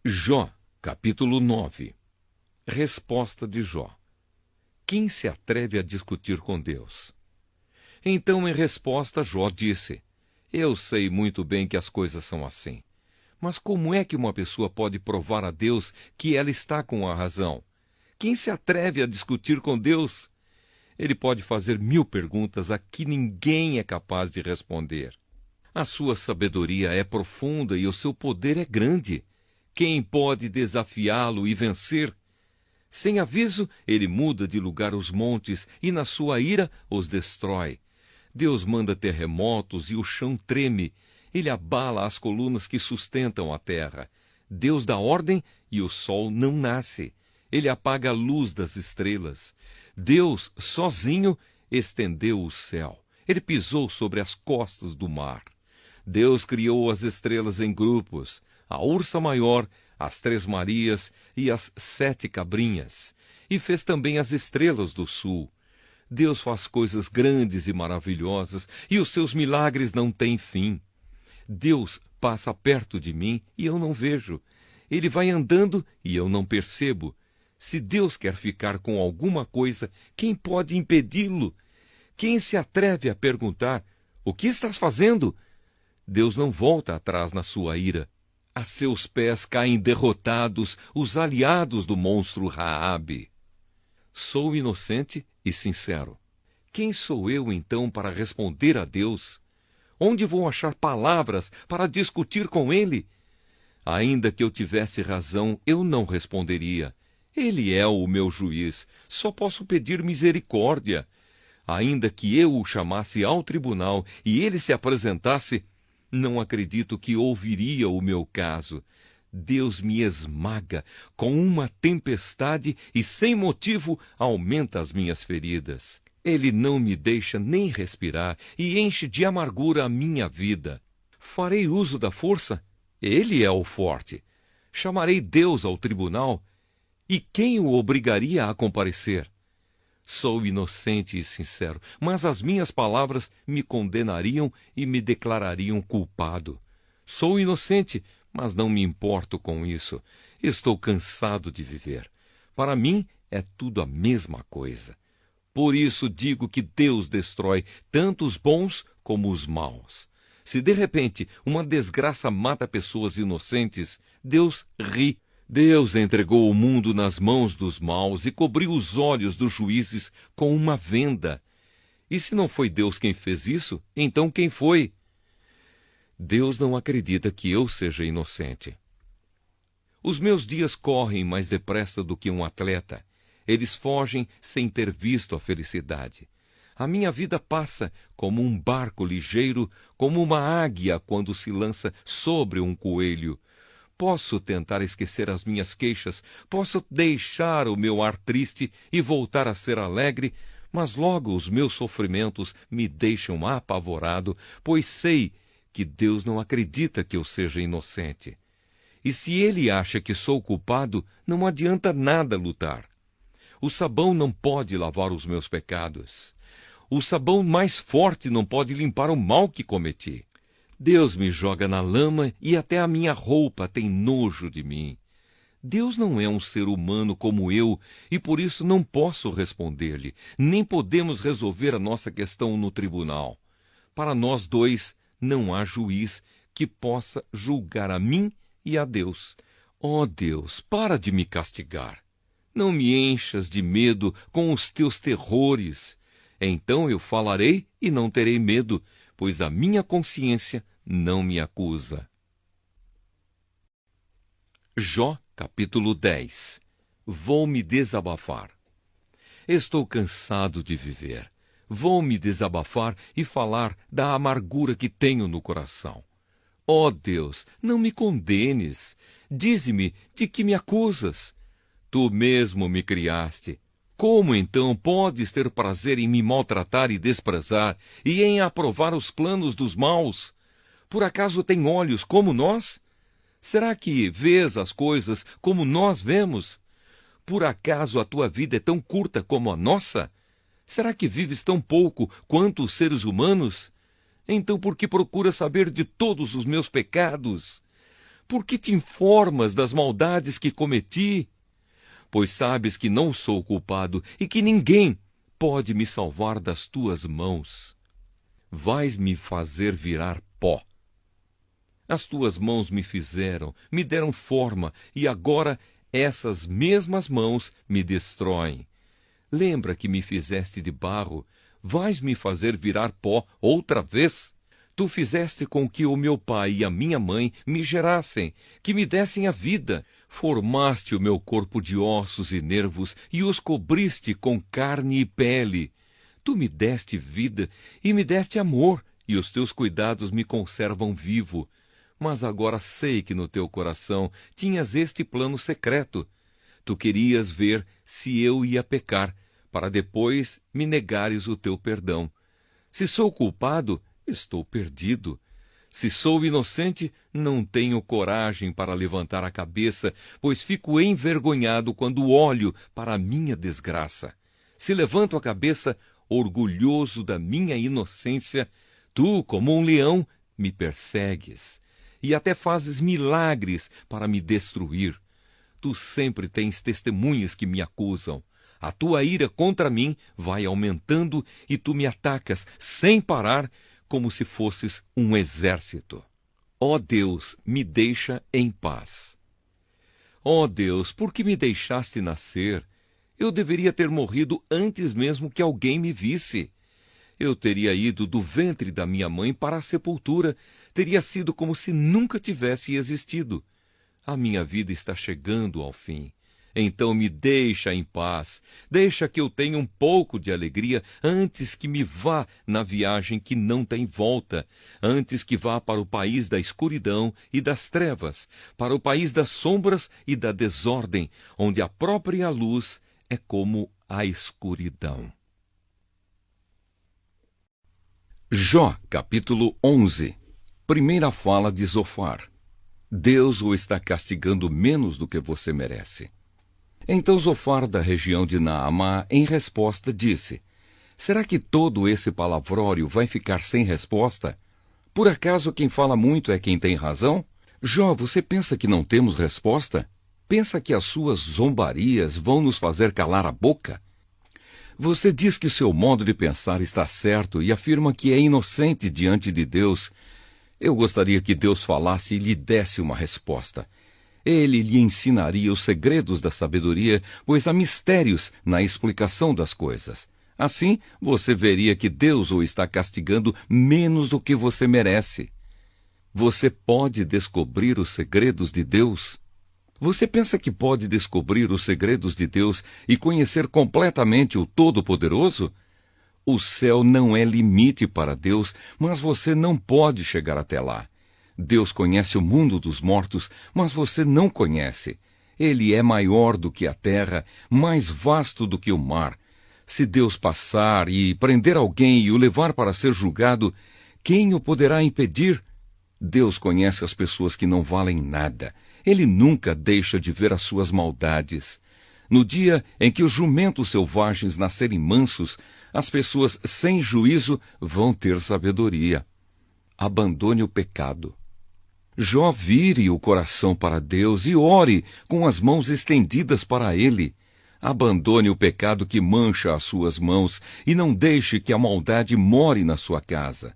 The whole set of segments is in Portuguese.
Jó, capítulo 9. Resposta de Jó. Quem se atreve a discutir com Deus? Então, em resposta, Jó disse: Eu sei muito bem que as coisas são assim. Mas como é que uma pessoa pode provar a Deus que ela está com a razão? Quem se atreve a discutir com Deus? Ele pode fazer 1000 perguntas a que ninguém é capaz de responder. A sua sabedoria é profunda e o seu poder é grande. Quem pode desafiá-lo e vencer? Sem aviso, ele muda de lugar os montes e, na sua ira, os destrói. Deus manda terremotos e o chão treme. Ele abala as colunas que sustentam a terra. Deus dá ordem e o sol não nasce. Ele apaga a luz das estrelas. Deus, sozinho, estendeu o céu. Ele pisou sobre as costas do mar. Deus criou as estrelas em grupos, a Ursa Maior, as 3 Marias e as 7 Cabrinhas, e fez também as estrelas do sul. Deus faz coisas grandes e maravilhosas, e os seus milagres não têm fim. Deus passa perto de mim e eu não vejo. Ele vai andando e eu não percebo. Se Deus quer ficar com alguma coisa, quem pode impedi-lo? Quem se atreve a perguntar: o que estás fazendo? Deus não volta atrás na sua ira. A seus pés caem derrotados os aliados do monstro Raabe. Sou inocente e sincero. Quem sou eu, então, para responder a Deus? Onde vou achar palavras para discutir com ele? Ainda que eu tivesse razão, eu não responderia. Ele é o meu juiz. Só posso pedir misericórdia. Ainda que eu o chamasse ao tribunal e ele se apresentasse, não acredito que ouviria o meu caso. Deus me esmaga com uma tempestade e, sem motivo, aumenta as minhas feridas. Ele não me deixa nem respirar e enche de amargura a minha vida. Farei uso da força? Ele é o forte. Chamarei Deus ao tribunal? E quem o obrigaria a comparecer? Sou inocente e sincero, mas as minhas palavras me condenariam e me declarariam culpado. Sou inocente, mas não me importo com isso. Estou cansado de viver. Para mim, é tudo a mesma coisa. Por isso digo que Deus destrói tanto os bons como os maus. Se de repente uma desgraça mata pessoas inocentes, Deus ri. Deus entregou o mundo nas mãos dos maus e cobriu os olhos dos juízes com uma venda. E se não foi Deus quem fez isso, então quem foi? Deus não acredita que eu seja inocente. Os meus dias correm mais depressa do que um atleta. Eles fogem sem ter visto a felicidade. A minha vida passa como um barco ligeiro, como uma águia quando se lança sobre um coelho. Posso tentar esquecer as minhas queixas, posso deixar o meu ar triste e voltar a ser alegre, mas logo os meus sofrimentos me deixam apavorado, pois sei que Deus não acredita que eu seja inocente. E se ele acha que sou culpado, não adianta nada lutar. O sabão não pode lavar os meus pecados. O sabão mais forte não pode limpar o mal que cometi. Deus me joga na lama e até a minha roupa tem nojo de mim. Deus não é um ser humano como eu e por isso não posso responder-lhe, nem podemos resolver a nossa questão no tribunal. Para nós dois não há juiz que possa julgar a mim e a Deus. Ó Deus, para de me castigar. Não me enchas de medo com os teus terrores. Então eu falarei e não terei medo, pois a minha consciência não me acusa. Jó, capítulo 10. Vou me desabafar. Estou cansado de viver. Vou me desabafar e falar da amargura que tenho no coração. Ó Deus, não me condenes. Dize-me de que me acusas. Tu mesmo me criaste. Como então podes ter prazer em me maltratar e desprezar, e em aprovar os planos dos maus? Por acaso tem olhos como nós? Será que vês as coisas como nós vemos? Por acaso a tua vida é tão curta como a nossa? Será que vives tão pouco quanto os seres humanos? Então por que procuras saber de todos os meus pecados? Por que te informas das maldades que cometi? Pois sabes que não sou culpado e que ninguém pode me salvar das tuas mãos. Vais me fazer virar pó. As tuas mãos me fizeram, me deram forma, e agora essas mesmas mãos me destroem. Lembra que me fizeste de barro, vais me fazer virar pó outra vez? Tu fizeste com que o meu pai e a minha mãe me gerassem, que me dessem a vida. Formaste o meu corpo de ossos e nervos e os cobriste com carne e pele. Tu me deste vida e me deste amor, e os teus cuidados me conservam vivo. Mas agora sei que no teu coração tinhas este plano secreto. Tu querias ver se eu ia pecar, para depois me negares o teu perdão. Se sou culpado, estou perdido. Se sou inocente, não tenho coragem para levantar a cabeça, pois fico envergonhado quando olho para a minha desgraça. Se levanto a cabeça, orgulhoso da minha inocência, tu, como um leão, me persegues, e até fazes milagres para me destruir. Tu sempre tens testemunhas que me acusam. A tua ira contra mim vai aumentando e tu me atacas sem parar, como se fosses um exército. Ó Deus, me deixa em paz. Ó Deus, por que me deixaste nascer? Eu deveria ter morrido antes mesmo que alguém me visse. Eu teria ido do ventre da minha mãe para a sepultura, teria sido como se nunca tivesse existido. A minha vida está chegando ao fim. Então me deixa em paz, deixa que eu tenha um pouco de alegria antes que me vá na viagem que não tem volta, antes que vá para o país da escuridão e das trevas, para o país das sombras e da desordem, onde a própria luz é como a escuridão. Jó, capítulo 11. Primeira fala de Zofar. Deus o está castigando menos do que você merece. Então Zofar, da região de Naamá, em resposta, disse: Será que todo esse palavrório vai ficar sem resposta? Por acaso quem fala muito é quem tem razão? Jó, você pensa que não temos resposta? Pensa que as suas zombarias vão nos fazer calar a boca? Você diz que seu modo de pensar está certo e afirma que é inocente diante de Deus. Eu gostaria que Deus falasse e lhe desse uma resposta. Ele lhe ensinaria os segredos da sabedoria, pois há mistérios na explicação das coisas. Assim, você veria que Deus o está castigando menos do que você merece. Você pode descobrir os segredos de Deus? Você pensa que pode descobrir os segredos de Deus e conhecer completamente o Todo-Poderoso? O céu não é limite para Deus, mas você não pode chegar até lá. Deus conhece o mundo dos mortos, mas você não conhece. Ele é maior do que a terra, mais vasto do que o mar. Se Deus passar e prender alguém e o levar para ser julgado, quem o poderá impedir? Deus conhece as pessoas que não valem nada. Ele nunca deixa de ver as suas maldades. No dia em que os jumentos selvagens nascerem mansos, as pessoas sem juízo vão ter sabedoria. Abandone o pecado. Jó, vire o coração para Deus e ore com as mãos estendidas para Ele. Abandone o pecado que mancha as suas mãos e não deixe que a maldade more na sua casa.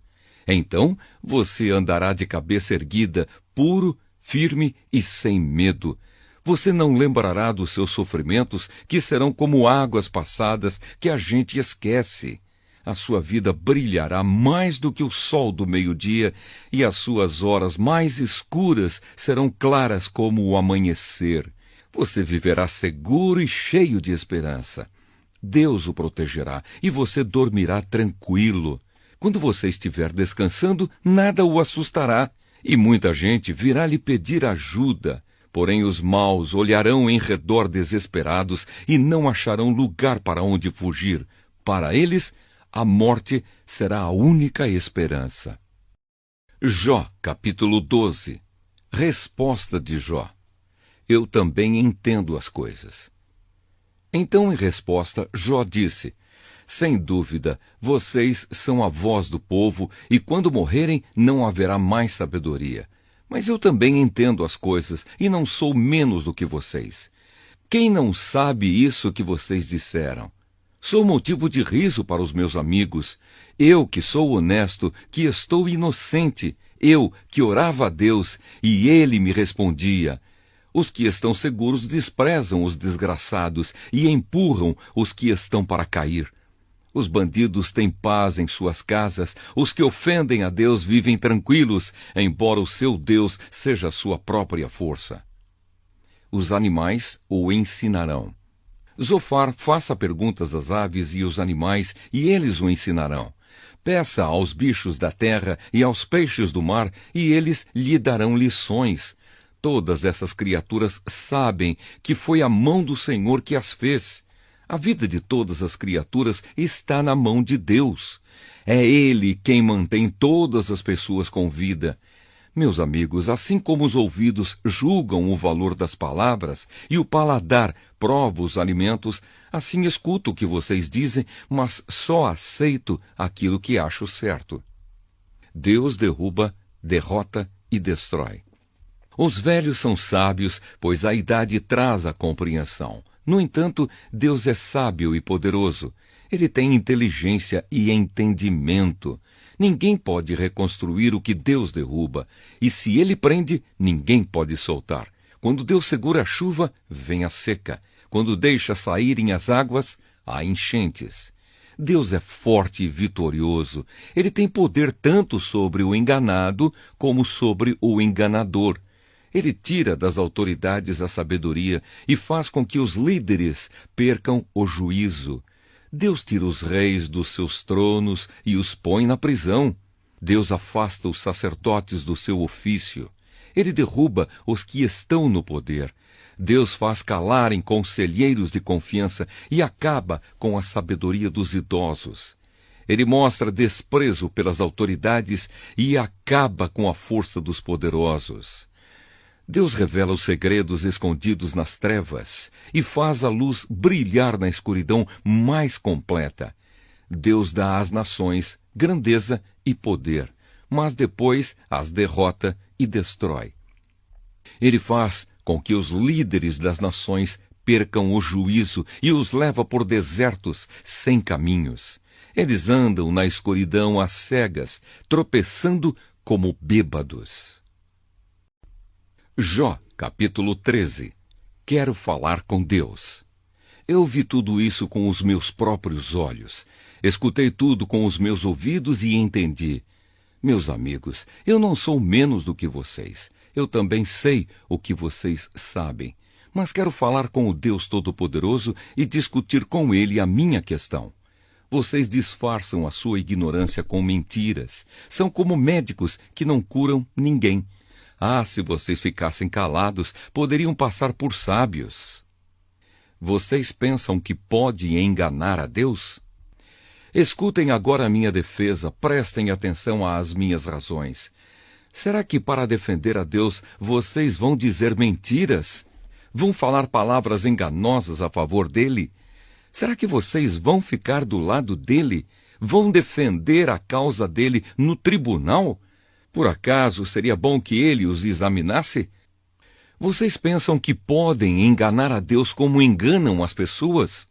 Então você andará de cabeça erguida, puro, firme e sem medo. Você não lembrará dos seus sofrimentos, que serão como águas passadas que a gente esquece. A sua vida brilhará mais do que o sol do meio-dia, e as suas horas mais escuras serão claras como o amanhecer. Você viverá seguro e cheio de esperança. Deus o protegerá e você dormirá tranquilo. Quando você estiver descansando, nada o assustará, e muita gente virá lhe pedir ajuda. Porém os maus olharão em redor desesperados e não acharão lugar para onde fugir. Para eles, a morte será a única esperança. Jó, capítulo 12. Resposta de Jó. Eu também entendo as coisas. Então, em resposta, Jó disse: Sem dúvida, vocês são a voz do povo, e quando morrerem não haverá mais sabedoria. Mas eu também entendo as coisas e não sou menos do que vocês. Quem não sabe isso que vocês disseram? Sou motivo de riso para os meus amigos. Eu que sou honesto, que estou inocente. Eu que orava a Deus e ele me respondia. Os que estão seguros desprezam os desgraçados e empurram os que estão para cair. Os bandidos têm paz em suas casas, os que ofendem a Deus vivem tranquilos, embora o seu Deus seja a sua própria força. Os animais o ensinarão. Zofar faça perguntas às aves e aos animais, e eles o ensinarão. Peça aos bichos da terra e aos peixes do mar, e eles lhe darão lições. Todas essas criaturas sabem que foi a mão do Senhor que as fez. A vida de todas as criaturas está na mão de Deus. É Ele quem mantém todas as pessoas com vida. Meus amigos, assim como os ouvidos julgam o valor das palavras e o paladar prova os alimentos, assim escuto o que vocês dizem, mas só aceito aquilo que acho certo. Deus derruba, derrota e destrói. Os velhos são sábios, pois a idade traz a compreensão. No entanto, Deus é sábio e poderoso. Ele tem inteligência e entendimento. Ninguém pode reconstruir o que Deus derruba. E se ele prende, ninguém pode soltar. Quando Deus segura a chuva, vem a seca. Quando deixa saírem as águas, há enchentes. Deus é forte e vitorioso. Ele tem poder tanto sobre o enganado como sobre o enganador. Ele tira das autoridades a sabedoria e faz com que os líderes percam o juízo. Deus tira os reis dos seus tronos e os põe na prisão. Deus afasta os sacerdotes do seu ofício. Ele derruba os que estão no poder. Deus faz calarem conselheiros de confiança e acaba com a sabedoria dos idosos. Ele mostra desprezo pelas autoridades e acaba com a força dos poderosos. Deus revela os segredos escondidos nas trevas e faz a luz brilhar na escuridão mais completa. Deus dá às nações grandeza e poder, mas depois as derrota e destrói. Ele faz com que os líderes das nações percam o juízo e os leva por desertos sem caminhos. Eles andam na escuridão às cegas, tropeçando como bêbados. Jó, capítulo 13. Quero falar com Deus. Eu vi tudo isso com os meus próprios olhos. Escutei tudo com os meus ouvidos e entendi. Meus amigos, eu não sou menos do que vocês. Eu também sei o que vocês sabem. Mas quero falar com o Deus Todo-Poderoso e discutir com Ele a minha questão. Vocês disfarçam a sua ignorância com mentiras. São como médicos que não curam ninguém. Ah, se vocês ficassem calados, poderiam passar por sábios. Vocês pensam que pode enganar a Deus? Escutem agora a minha defesa, prestem atenção às minhas razões. Será que para defender a Deus vocês vão dizer mentiras? Vão falar palavras enganosas a favor dele? Será que vocês vão ficar do lado dele? Vão defender a causa dele no tribunal? Por acaso seria bom que ele os examinasse? Vocês pensam que podem enganar a Deus como enganam as pessoas?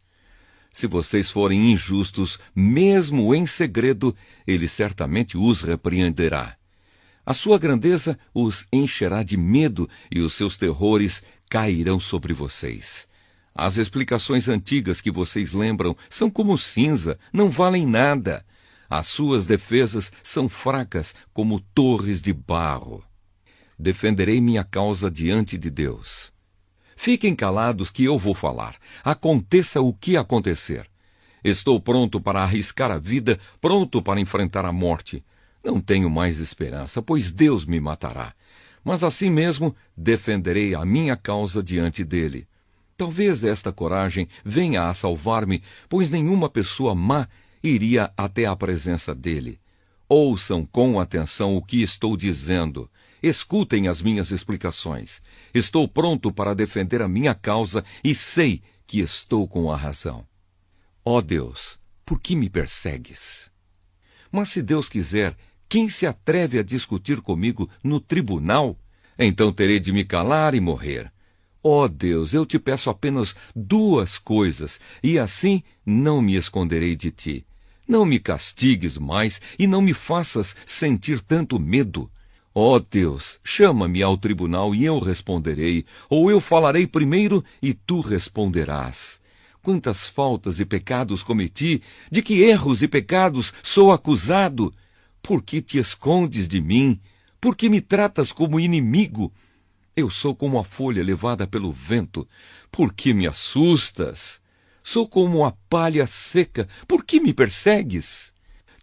Se vocês forem injustos, mesmo em segredo, ele certamente os repreenderá. A sua grandeza os encherá de medo e os seus terrores cairão sobre vocês. As explicações antigas que vocês lembram são como cinza, não valem nada. As suas defesas são fracas como torres de barro. Defenderei minha causa diante de Deus. Fiquem calados que eu vou falar. Aconteça o que acontecer. Estou pronto para arriscar a vida, pronto para enfrentar a morte. Não tenho mais esperança, pois Deus me matará. Mas assim mesmo defenderei a minha causa diante dele. Talvez esta coragem venha a salvar-me, pois nenhuma pessoa má iria até a presença dele. Ouçam com atenção o que estou dizendo. Escutem as minhas explicações. Estou pronto para defender a minha causa e sei que estou com a razão. Ó Deus, por que me persegues? Mas se Deus quiser, quem se atreve a discutir comigo no tribunal? Então terei de me calar e morrer. Ó Deus, eu te peço apenas 2 coisas, e assim não me esconderei de ti. Não me castigues mais e não me faças sentir tanto medo. Ó Deus, chama-me ao tribunal e eu responderei, ou eu falarei primeiro e tu responderás. Quantas faltas e pecados cometi, de que erros e pecados sou acusado? Por que te escondes de mim? Por que me tratas como inimigo? Eu sou como a folha levada pelo vento. Por que me assustas? Sou como a palha seca. Por que me persegues?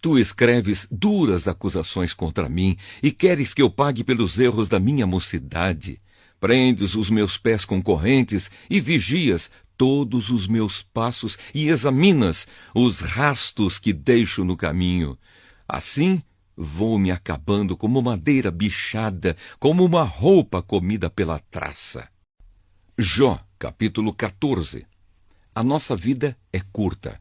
Tu escreves duras acusações contra mim e queres que eu pague pelos erros da minha mocidade. Prendes os meus pés com correntes e vigias todos os meus passos e examinas os rastos que deixo no caminho. Assim, vou me acabando como madeira bichada, como uma roupa comida pela traça. Jó, capítulo 14. A nossa vida é curta.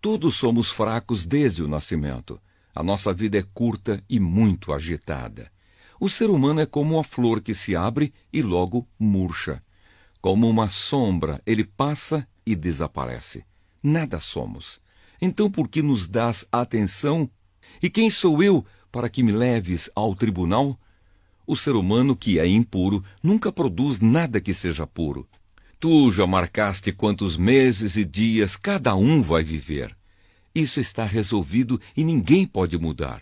Todos somos fracos desde o nascimento. A nossa vida é curta e muito agitada. O ser humano é como a flor que se abre e logo murcha. Como uma sombra, ele passa e desaparece. Nada somos. Então por que nos dás atenção? E quem sou eu para que me leves ao tribunal? O ser humano que é impuro nunca produz nada que seja puro. Tu já marcaste quantos meses e dias cada um vai viver. Isso está resolvido e ninguém pode mudar.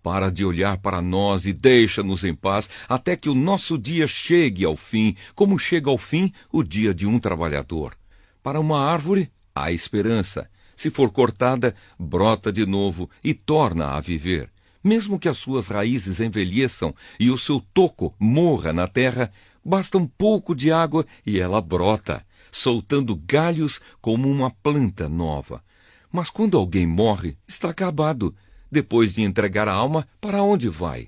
Para de olhar para nós e deixa-nos em paz até que o nosso dia chegue ao fim, como chega ao fim o dia de um trabalhador. Para uma árvore, há esperança. Se for cortada, brota de novo e torna a viver. Mesmo que as suas raízes envelheçam e o seu toco morra na terra, basta um pouco de água e ela brota, soltando galhos como uma planta nova. Mas quando alguém morre, está acabado. Depois de entregar a alma, para onde vai?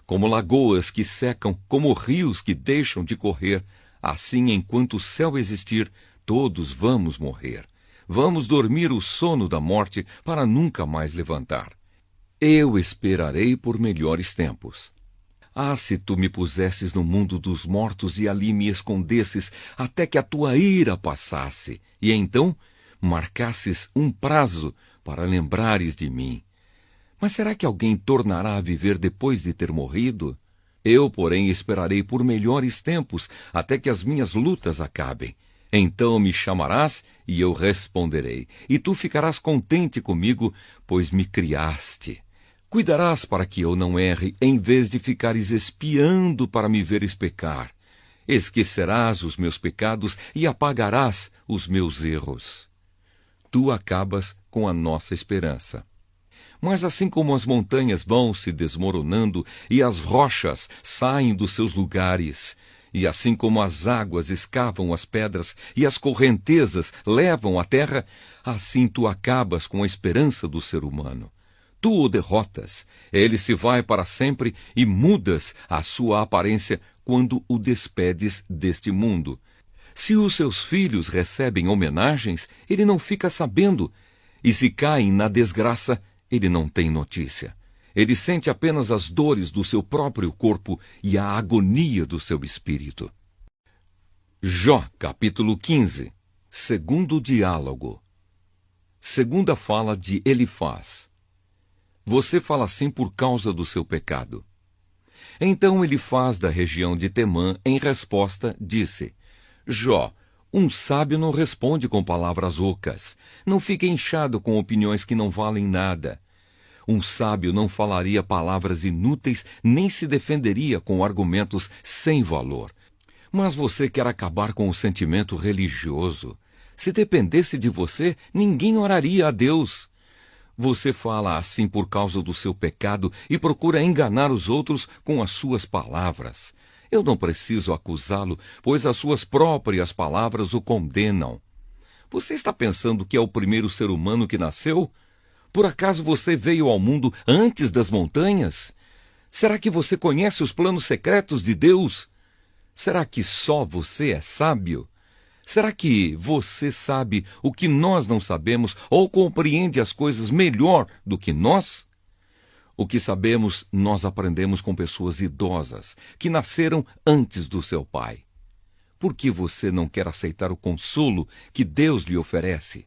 Como lagoas que secam, como rios que deixam de correr, assim enquanto o céu existir, todos vamos morrer. Vamos dormir o sono da morte para nunca mais levantar. Eu esperarei por melhores tempos. Ah, se tu me pusesses no mundo dos mortos e ali me escondesses até que a tua ira passasse, e então marcasses um prazo para lembrares de mim. Mas será que alguém tornará a viver depois de ter morrido? Eu, porém, esperarei por melhores tempos até que as minhas lutas acabem. Então me chamarás e eu responderei, e tu ficarás contente comigo, pois me criaste. Cuidarás para que eu não erre, em vez de ficares espiando para me veres pecar. Esquecerás os meus pecados e apagarás os meus erros. Tu acabas com a nossa esperança. Mas assim como as montanhas vão se desmoronando e as rochas saem dos seus lugares, e assim como as águas escavam as pedras e as correntezas levam a terra, assim tu acabas com a esperança do ser humano. Tu o derrotas, ele se vai para sempre e mudas a sua aparência quando o despedes deste mundo. Se os seus filhos recebem homenagens, ele não fica sabendo, e se caem na desgraça, ele não tem notícia. Ele sente apenas as dores do seu próprio corpo e a agonia do seu espírito. Jó, capítulo 15. Segundo diálogo. Segunda fala de Elifaz. Você fala assim por causa do seu pecado. Então Elifaz, da região de Temã, em resposta, disse: Jó, um sábio não responde com palavras ocas. Não fique inchado com opiniões que não valem nada. Um sábio não falaria palavras inúteis, nem se defenderia com argumentos sem valor. Mas você quer acabar com o sentimento religioso. Se dependesse de você, ninguém oraria a Deus. Você fala assim por causa do seu pecado e procura enganar os outros com as suas palavras. Eu não preciso acusá-lo, pois as suas próprias palavras o condenam. Você está pensando que é o primeiro ser humano que nasceu? Por acaso você veio ao mundo antes das montanhas? Será que você conhece os planos secretos de Deus? Será que só você é sábio? Será que você sabe o que nós não sabemos ou compreende as coisas melhor do que nós? O que sabemos, nós aprendemos com pessoas idosas, que nasceram antes do seu pai. Por que você não quer aceitar o consolo que Deus lhe oferece?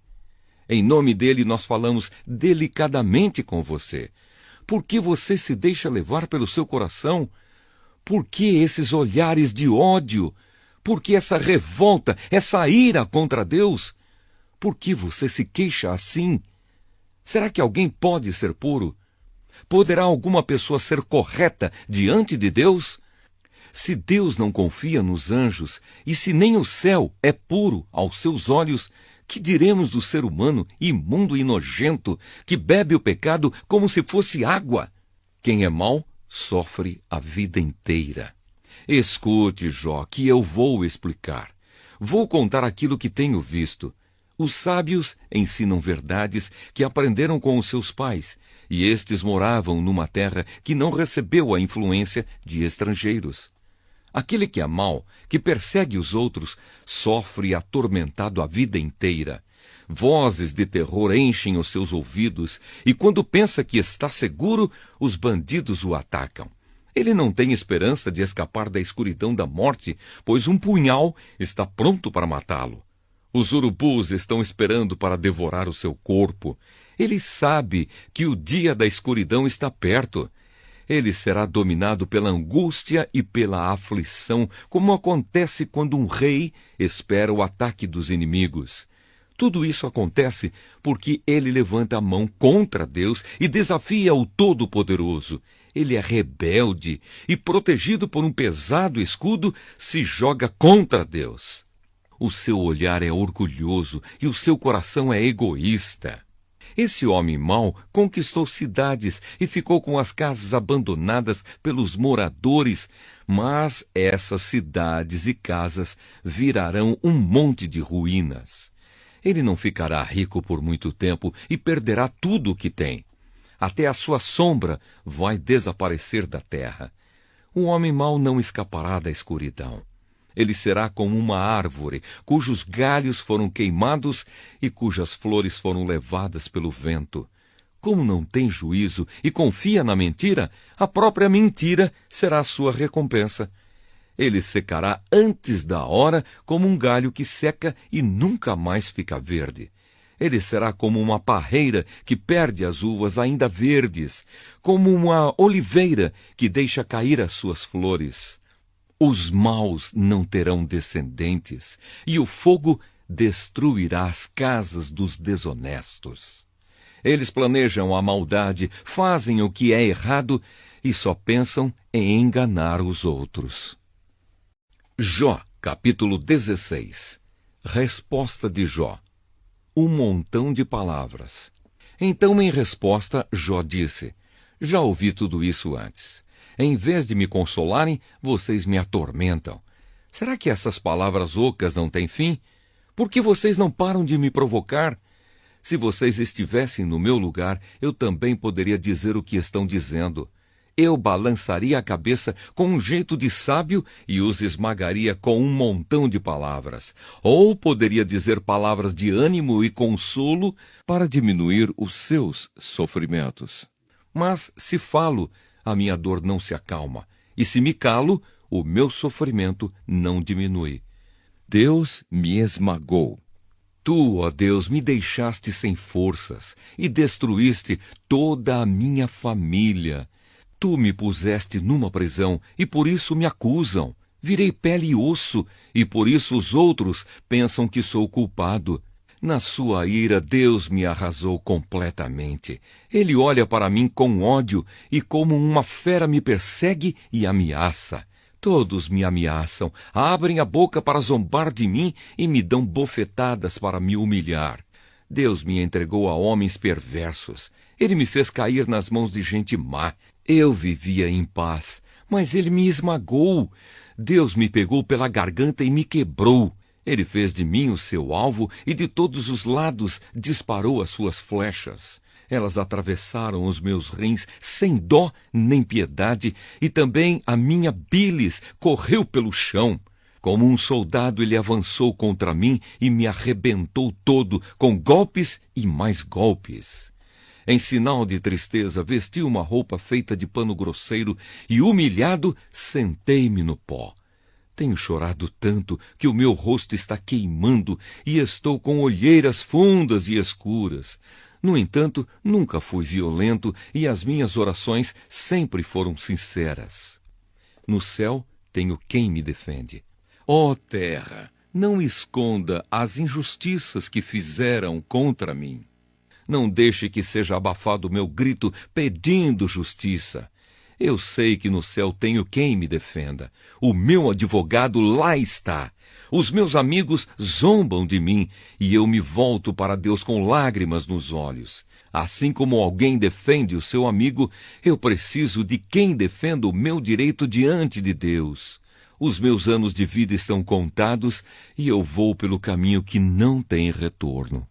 Em nome dele, nós falamos delicadamente com você. Por que você se deixa levar pelo seu coração? Por que esses olhares de ódio? Por que essa revolta, essa ira contra Deus? Por que você se queixa assim? Será que alguém pode ser puro? Poderá alguma pessoa ser correta diante de Deus? Se Deus não confia nos anjos, e se nem o céu é puro aos seus olhos, que diremos do ser humano imundo e nojento, que bebe o pecado como se fosse água? Quem é mau sofre a vida inteira. Escute, Jó, que eu vou explicar. Vou contar aquilo que tenho visto. Os sábios ensinam verdades que aprenderam com os seus pais, e estes moravam numa terra que não recebeu a influência de estrangeiros. Aquele que é mau, que persegue os outros, sofre atormentado a vida inteira. Vozes de terror enchem os seus ouvidos, e quando pensa que está seguro, os bandidos o atacam. Ele não tem esperança de escapar da escuridão da morte, pois um punhal está pronto para matá-lo. Os urubus estão esperando para devorar o seu corpo. Ele sabe que o dia da escuridão está perto. Ele será dominado pela angústia e pela aflição, como acontece quando um rei espera o ataque dos inimigos. Tudo isso acontece porque ele levanta a mão contra Deus e desafia o Todo-Poderoso. Ele é rebelde e, protegido por um pesado escudo, se joga contra Deus. O seu olhar é orgulhoso e o seu coração é egoísta. Esse homem mau conquistou cidades e ficou com as casas abandonadas pelos moradores, mas essas cidades e casas virarão um monte de ruínas. Ele não ficará rico por muito tempo e perderá tudo o que tem. Até a sua sombra vai desaparecer da terra. O homem mau não escapará da escuridão. Ele será como uma árvore, cujos galhos foram queimados e cujas flores foram levadas pelo vento. Como não tem juízo e confia na mentira, a própria mentira será a sua recompensa. Ele secará antes da hora como um galho que seca e nunca mais fica verde. Ele será como uma parreira que perde as uvas ainda verdes, como uma oliveira que deixa cair as suas flores. Os maus não terão descendentes, e o fogo destruirá as casas dos desonestos. Eles planejam a maldade, fazem o que é errado e só pensam em enganar os outros. Jó, capítulo 16. Resposta de Jó. Um montão de palavras. Então, em resposta, Jó disse: já ouvi tudo isso antes. Em vez de me consolarem, vocês me atormentam. Será que essas palavras ocas não têm fim? Por que vocês não param de me provocar? Se vocês estivessem no meu lugar, eu também poderia dizer o que estão dizendo. Eu balançaria a cabeça com um jeito de sábio e os esmagaria com um montão de palavras. Ou poderia dizer palavras de ânimo e consolo para diminuir os seus sofrimentos. Mas se falo, a minha dor não se acalma, e se me calo, o meu sofrimento não diminui. Deus me esmagou. Tu, ó Deus, me deixaste sem forças e destruíste toda a minha família. Tu me puseste numa prisão e por isso me acusam. Virei pele e osso e por isso os outros pensam que sou culpado. Na sua ira, Deus me arrasou completamente. Ele olha para mim com ódio e como uma fera me persegue e ameaça. Todos me ameaçam, abrem a boca para zombar de mim e me dão bofetadas para me humilhar. Deus me entregou a homens perversos. Ele me fez cair nas mãos de gente má. Eu vivia em paz, mas ele me esmagou. Deus me pegou pela garganta e me quebrou. Ele fez de mim o seu alvo e de todos os lados disparou as suas flechas. Elas atravessaram os meus rins sem dó nem piedade, e também a minha bilis correu pelo chão. Como um soldado ele avançou contra mim e me arrebentou todo com golpes e mais golpes. Em sinal de tristeza, vesti uma roupa feita de pano grosseiro e, humilhado, sentei-me no pó. Tenho chorado tanto que o meu rosto está queimando e estou com olheiras fundas e escuras. No entanto, nunca fui violento e as minhas orações sempre foram sinceras. No céu tenho quem me defende. Ó terra, não esconda as injustiças que fizeram contra mim. Não deixe que seja abafado o meu grito pedindo justiça. Eu sei que no céu tenho quem me defenda. O meu advogado lá está. Os meus amigos zombam de mim e eu me volto para Deus com lágrimas nos olhos. Assim como alguém defende o seu amigo, eu preciso de quem defenda o meu direito diante de Deus. Os meus anos de vida estão contados e eu vou pelo caminho que não tem retorno.